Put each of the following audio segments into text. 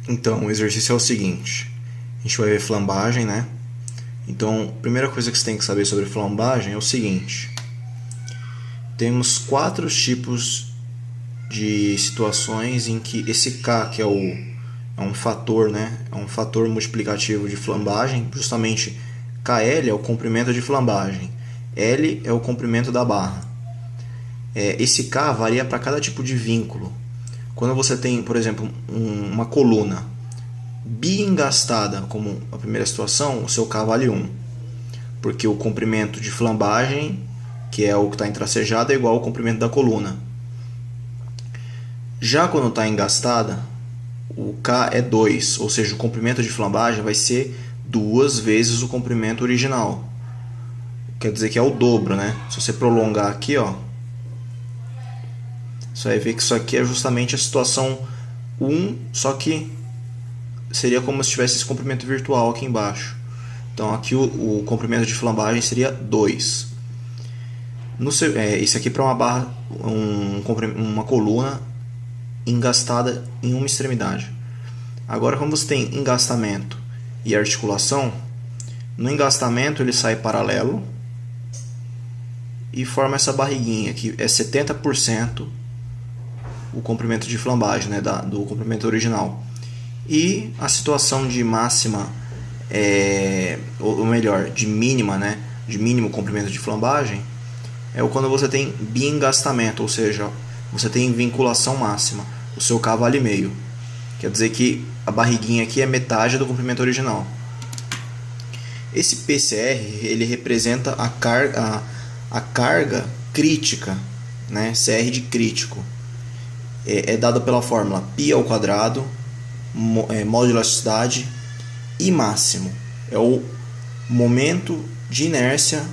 Então, o exercício é o seguinte: a gente vai ver flambagem, né? Então, a primeira coisa que você tem que saber sobre flambagem é o seguinte: temos 4 tipos de situações em que esse K, que é um fator, né? É um fator multiplicativo de flambagem. Justamente KL é o comprimento de flambagem, L é o comprimento da barra. Esse K varia para cada tipo de vínculo. Quando você tem, por exemplo, uma coluna biengastada, como a primeira situação, o seu K vale 1, porque o comprimento de flambagem, que é o que está intrasejado, é igual ao comprimento da coluna. Já quando está engastada, o K é 2, ou seja, o comprimento de flambagem vai ser 2 vezes o comprimento original. Quer dizer que é o dobro, né? Se você prolongar aqui, ó, você vai ver que isso aqui é justamente a situação 1, só que seria como se tivesse esse comprimento virtual aqui embaixo. Então aqui o comprimento de flambagem seria 2. Isso aqui para uma barra, uma coluna engastada em uma extremidade. Agora, como você tem engastamento e articulação, no engastamento ele sai paralelo e forma essa barriguinha que é 70% o comprimento de flambagem, né, do comprimento original. E a situação de máxima, ou melhor, de mínima, né, de mínimo comprimento de flambagem, é quando você tem biengastamento, ou seja, você tem vinculação máxima. O seu K vale meio. Quer dizer que a barriguinha aqui é metade do comprimento original. Esse PCR ele representa a carga crítica, né? CR de crítico. É dado pela fórmula π ao quadrado, módulo de elasticidade, I máximo. É o momento de inércia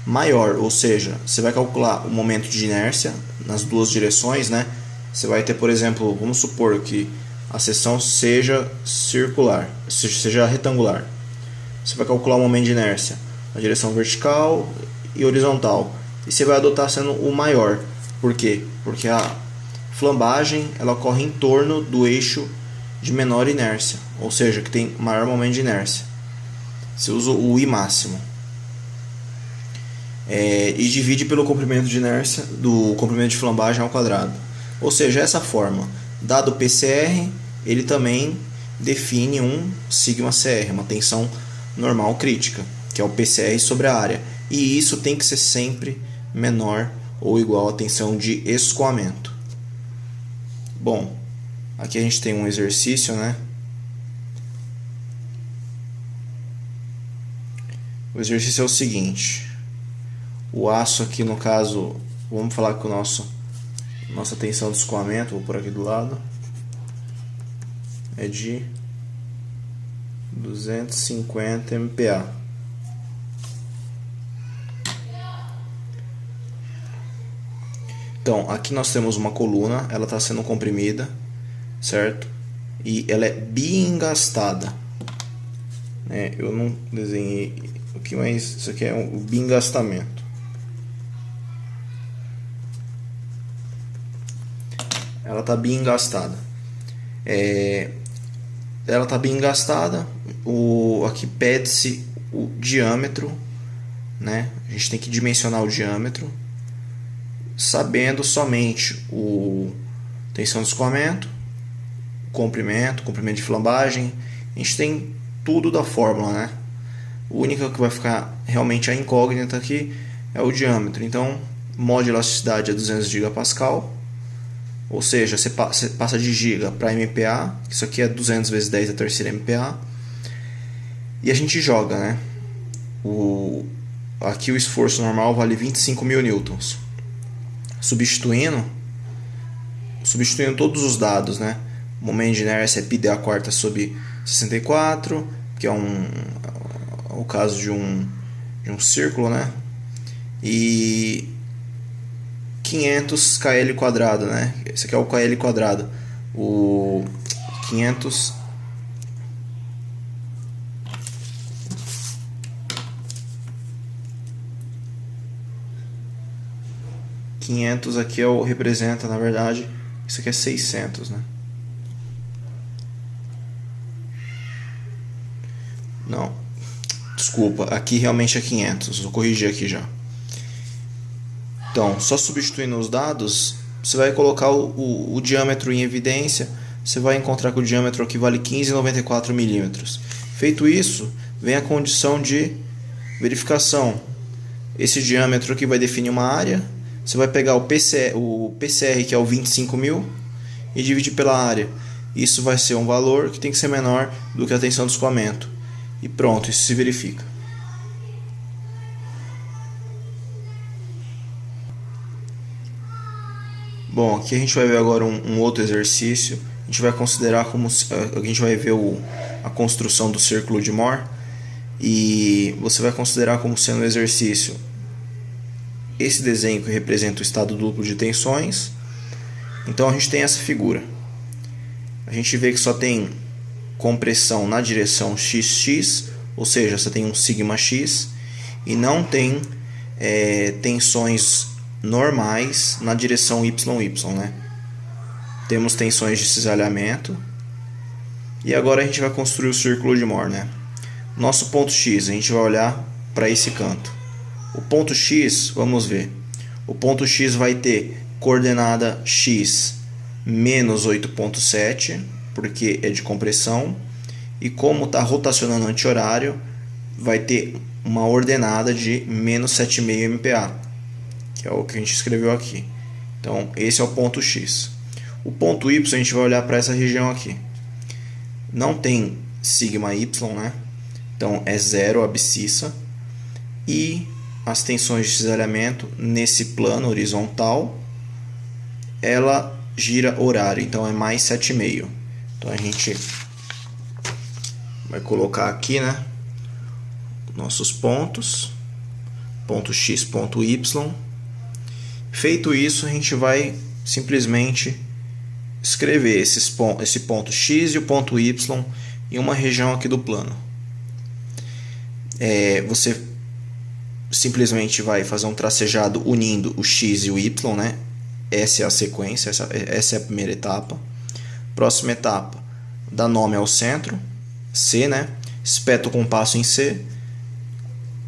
maior, ou seja, você vai calcular o momento de inércia nas duas direções, né? Você vai ter, por exemplo, vamos supor que a seção seja circular, seja retangular. Você vai calcular o momento de inércia na direção vertical e horizontal, e você vai adotar sendo o maior. Por quê? Porque a flambagem ela ocorre em torno do eixo de menor inércia, ou seja, que tem maior momento de inércia. Você usa o I máximo. E divide pelo comprimento de inércia do comprimento de flambagem ao quadrado. Ou seja, essa forma, dado o PCR, ele também define um σCr, uma tensão normal crítica, que é o PCR sobre a área. E isso tem que ser sempre menor ou igual à tensão de escoamento. Bom, aqui a gente tem um exercício, né? O exercício é o seguinte: o aço aqui, no caso, vamos falar que nossa tensão de escoamento, vou por aqui do lado, é de 250 MPa. Então, aqui nós temos uma coluna, ela está sendo comprimida, certo? E ela é biengastada. Eu não desenhei aqui, mas isso aqui é o biengastamento. Ela está bem engastada. Ela está bem engastada. Aqui pede-se o diâmetro, né? A gente tem que dimensionar o diâmetro, sabendo somente o tensão de escoamento, comprimento de flambagem. A gente tem tudo da fórmula, né? O único que vai ficar realmente a incógnita aqui é o diâmetro. Então, módulo de elasticidade é 200 gigapascal. Ou seja, você passa de giga para MPa, isso aqui é 200 vezes 10 a terceira MPa, e a gente joga, né? Aqui o esforço normal vale 25 mil newtons. Substituindo todos os dados, né? O momento de inércia é πd a quarta sobre 64, que é o caso de um círculo, né? E 500 kl quadrado, né? Esse aqui é o kl quadrado. O 500 aqui representa, na verdade, isso aqui é 600, né? Não, desculpa, aqui realmente é 500, vou corrigir aqui já. Então, só substituindo os dados, você vai colocar o diâmetro em evidência, você vai encontrar que o diâmetro aqui vale 15,94 milímetros. Feito isso, vem a condição de verificação. Esse diâmetro aqui vai definir uma área, você vai pegar o PCR que é o 25.000, e dividir pela área. Isso vai ser um valor que tem que ser menor do que a tensão de escoamento. E pronto, isso se verifica. Bom, aqui a gente vai ver agora um outro exercício. A gente vai considerar como a gente vai ver a construção do círculo de Mohr, e você vai considerar como sendo um exercício esse desenho que representa o estado duplo de tensões. Então a gente tem essa figura. A gente vê que só tem compressão na direção XX, ou seja, você tem um sigma x, e não tem tensões normais na direção YY, né? Temos tensões de cisalhamento. E agora a gente vai construir o círculo de Mohr, né? Nosso ponto X, a gente vai olhar para esse canto. O ponto X, vamos ver. O ponto X vai ter coordenada X menos 8,7, porque é de compressão. E como está rotacionando anti-horário, vai ter uma ordenada de menos 7,5 MPa, que é o que a gente escreveu aqui. Então, esse é o ponto X. O ponto Y, a gente vai olhar para essa região aqui. Não tem sigma Y, né? Então, é zero a abscissa. E as tensões de cisalhamento nesse plano horizontal, ela gira horário, então é mais 7,5. Então, a gente vai colocar aqui, né, nossos pontos, ponto X, ponto Y. Feito isso, a gente vai simplesmente escrever esse ponto X e o ponto Y em uma região aqui do plano. Você simplesmente vai fazer um tracejado unindo o X e o Y, né? Essa é a sequência, essa é a primeira etapa. Próxima etapa, dá nome ao centro, C, né? Espeta o compasso em C,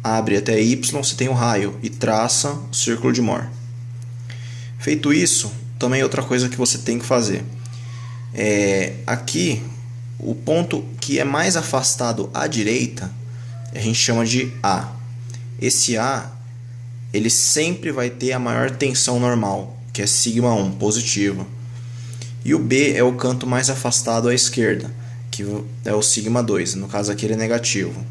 abre até Y, você tem o raio e traça o círculo de Mohr. Feito isso, também outra coisa que você tem que fazer. Aqui, o ponto que é mais afastado à direita, a gente chama de A. Esse A, ele sempre vai ter a maior tensão normal, que é σ1, positivo. E o B é o canto mais afastado à esquerda, que é o σ2, no caso aqui ele é negativo.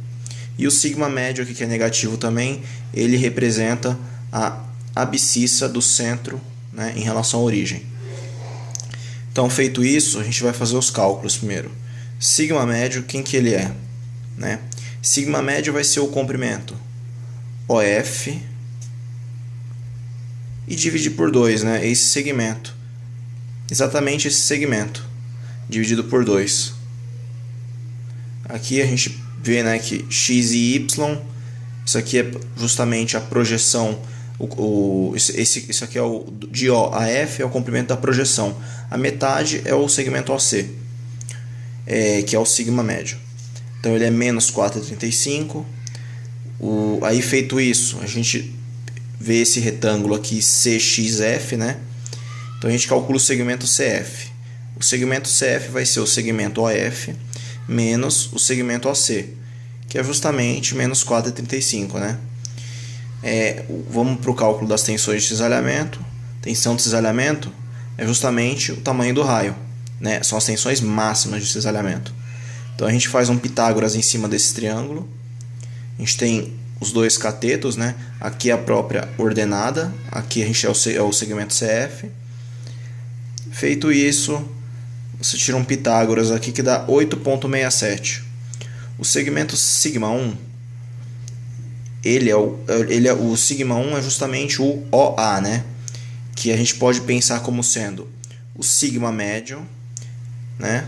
E o sigma médio aqui, que é negativo também, ele representa a abscissa do centro, né, em relação à origem. Então, feito isso, a gente vai fazer os cálculos primeiro. Sigma médio, quem que ele é? Né? Sigma médio vai ser o comprimento OF e dividir por 2, né? Esse segmento. Exatamente esse segmento dividido por 2. Aqui a gente vê, né, que x e y, isso aqui é justamente a projeção. Isso aqui é o de O a F, é o comprimento da projeção. A metade é o segmento OC, que é o sigma médio. Então ele é menos 4,35. Aí feito isso, a gente vê esse retângulo aqui CXF, né? Então a gente calcula o segmento CF. O segmento CF vai ser o segmento OF menos o segmento OC, que é justamente menos 4,35, né? Vamos para o cálculo das tensões de cisalhamento. Tensão de cisalhamento é justamente o tamanho do raio, né? São as tensões máximas de cisalhamento. Então a gente faz um Pitágoras em cima desse triângulo. A gente tem os dois catetos, né? Aqui é a própria ordenada, aqui a gente é o segmento CF. Feito isso, você tira um Pitágoras aqui que dá 8,67. O segmento σ1, o σ1 é justamente o OA, né? Que a gente pode pensar como sendo o sigma médio, né?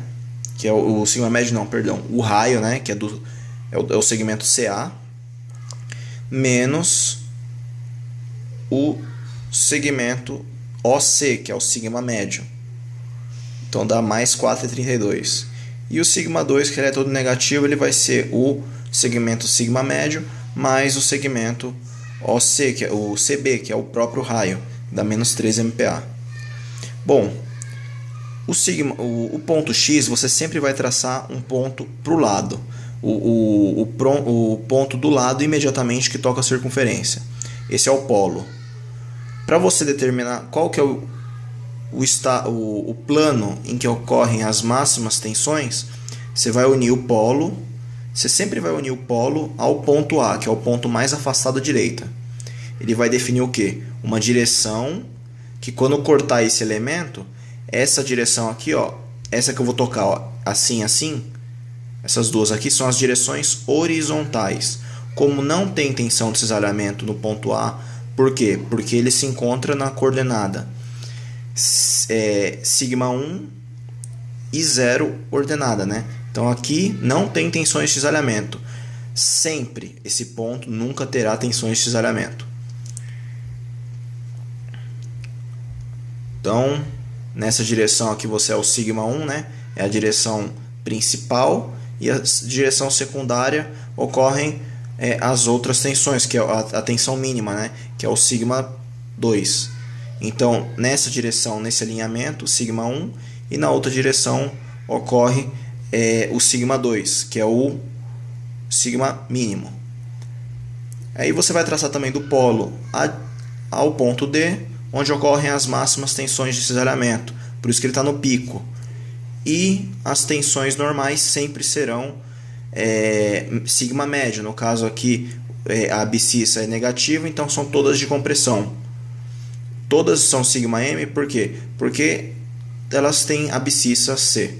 Que é o sigma médio, não, perdão, o raio, né? Que é o segmento CA, menos o segmento OC, que é o sigma médio. Então dá mais 4,32. E o sigma 2, que ele é todo negativo, ele vai ser o segmento sigma médio mais o segmento OC, que é o CB, que é o próprio raio, dá menos 13 MPa. Bom, o ponto X você sempre vai traçar um ponto para o lado, o ponto do lado imediatamente que toca a circunferência. Esse é o polo. Para você determinar qual que é o plano em que ocorrem as máximas tensões, você vai unir o polo, você sempre vai unir o polo ao ponto A, que é o ponto mais afastado à direita. Ele vai definir o quê? Uma direção que, quando cortar esse elemento, essa direção aqui, ó, essa que eu vou tocar, ó, assim, assim, essas duas aqui são as direções horizontais. Como não tem tensão de cisalhamento no ponto A, por quê? Porque ele se encontra na coordenada sigma 1 e 0 ordenada, né? Então aqui não tem tensões de cisalhamento. Sempre esse ponto nunca terá tensões de cisalhamento. Então, nessa direção aqui você é o sigma 1, né? É a direção principal, e a direção secundária ocorrem as outras tensões, que é a tensão mínima, né? Que é o sigma 2. Então, nessa direção, nesse alinhamento, sigma 1, e na outra direção ocorre o sigma 2, que é o sigma mínimo. Aí você vai traçar também do polo ao ponto D, onde ocorrem as máximas tensões de cisalhamento, por isso que ele está no pico. E as tensões normais sempre serão sigma médio, no caso aqui a abscissa é negativa, então são todas de compressão. Todas são sigma M, por quê? Porque elas têm abscissa C.